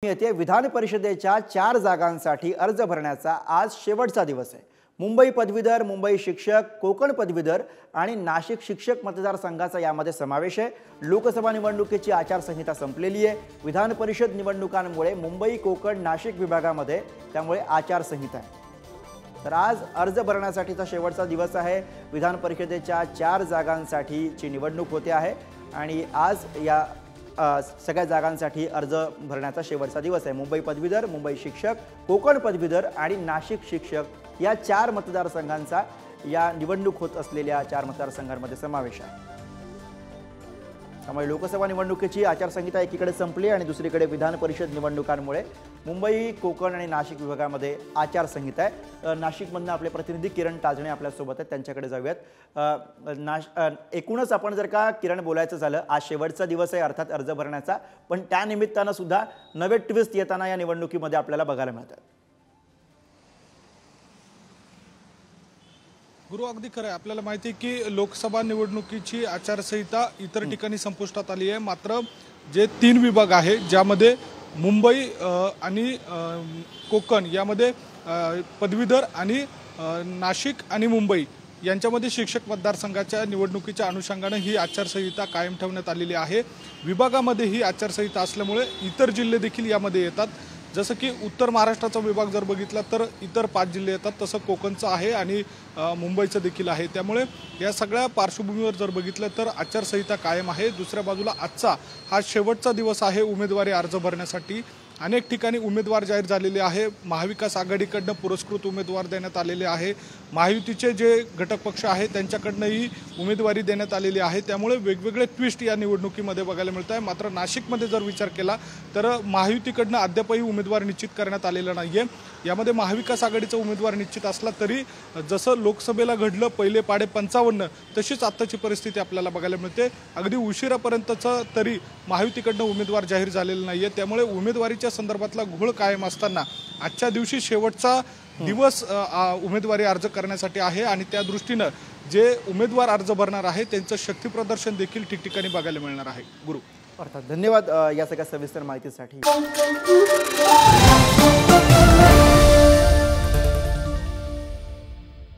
येथे विधान परिषदेच्या 4 जागांसाठी अर्ज भरण्याचा आज शेवटचा दिवस आहे। मुंबई पदवीधर, मुंबई शिक्षक, कोकण पदवीधर आणि नाशिक शिक्षक मतदारसंघाचा यामध्ये समावेश आहे। लोकसभा निवडणुकीची आचारसंहिता संपलेली आहे। विधान परिषद निवडणुकांमुळे मुंबई, कोकण, नाशिक विभागामध्ये त्यामुळे आचारसंहिता आहे। तर आज अर्ज भरण्यासाठीचा शेवटचा दिवस आहे। विधान परिषदेच्या 4 जागांसाठीची निवडणूक होते आहे आणि आज या सगळ्या जागांसाठी अर्ज भरण्याचा शेवटचा दिवस आहे। मुंबई पदवीधर, मुंबई शिक्षक, कोकण पदवीधर आणि नाशिक शिक्षक या 4 मतदारसंघांचा या निवडणूक होत असलेल्या 4 मतदारसंघांमध्ये समावेश आहे। त्यामुळे लोकसभा निवडणुकीची आचारसंहिता एकीकडे संपली आणि दुसरीकडे विधान परिषद निवडणुकांमुळे मुंबई, कोकण आणि नाशिक विभागामध्ये आचारसंहिता आहे। नाशिकमधून आपले प्रतिनिधी किरण ताजणे आपल्या सोबत आहेत, त्यांच्याकडे जाऊयात। एकूणच आपण जर का किरण बोलायचं झालं, आज शेवटचा दिवस आहे अर्थात अर्ज भरण्याचा, पण त्या निमित्तानं सुद्धा नवे ट्विस्ट येताना या निवडणुकीमध्ये आपल्याला बघायला मिळतात। गुरु, अगदी खरं आहे। आपल्याला माहिती आहे की लोकसभा निवडणुकीची आचारसंहिता इतर ठिकाणी संपुष्टात आली आहे, मात्र जे 3 विभाग आहे ज्यामध्ये मुंबई आणि कोकण यामध्ये पदवीधर आणि नाशिक आणि मुंबई यांच्यामध्ये शिक्षक मतदारसंघाच्या निवडणुकीच्या अनुषंगाने ही आचारसंहिता कायम ठेवण्यात आलेली आहे। विभागामध्ये ही आचारसंहिता असल्यामुळे इतर जिल्हे देखील यामध्ये येतात। जसं की उत्तर महाराष्ट्राचा विभाग जर बघितला तर इतर 5 जिल्हे येतात, तसं कोकणचं आहे आणि मुंबईचं देखील आहे। त्यामुळे या सगळ्या पार्श्वभूमीवर जर बघितलं तर आचारसंहिता कायम आहे। दुसऱ्या बाजूला आजचा हा शेवटचा दिवस आहे उमेदवारी अर्ज भरण्यासाठी। अनेक ठिकाणी उमेदवार जाहीर झालेले आहे। महाविकास आघाडीकडनं पुरस्कृत उमेदवार देण्यात आलेले आहे। महायुतीचे जे घटक पक्ष आहेत त्यांच्याकडनंही उमेदवारी देण्यात आलेली आहे। त्यामुळे वेगवेगळे ट्विस्ट या निवडणुकीमध्ये बघायला मिळत आहे। मात्र नाशिकमध्ये जर विचार केला तर महायुतीकडनं अद्यापही उमेदवार निश्चित करण्यात आलेला नाहीये। यामध्ये महाविकास आघाडीचा उमेदवार निश्चित असला तरी जसं लोकसभेला घडलं पहिले पाडे 55 तशीच आत्ताची परिस्थिती आपल्याला बघायला मिळते। अगदी उशिरापर्यंतचं तरी महायुतीकडनं उमेदवार जाहीर झालेला नाहीये। त्यामुळे उमेदवारीच्या संदर्भातला घोळ कायम असताना आजच्या दिवशी शेवटचा दिवस उमेदवारी अर्ज करण्यासाठी आहे आणि त्या दृष्टीनं जे उमेदवार अर्ज भरणार आहे त्यांचं शक्ती प्रदर्शन देखील ठिकठिकाणी बघायला मिळणार आहे। गुरु, अर्थात धन्यवाद या सगळ्या सविस्तर माहितीसाठी।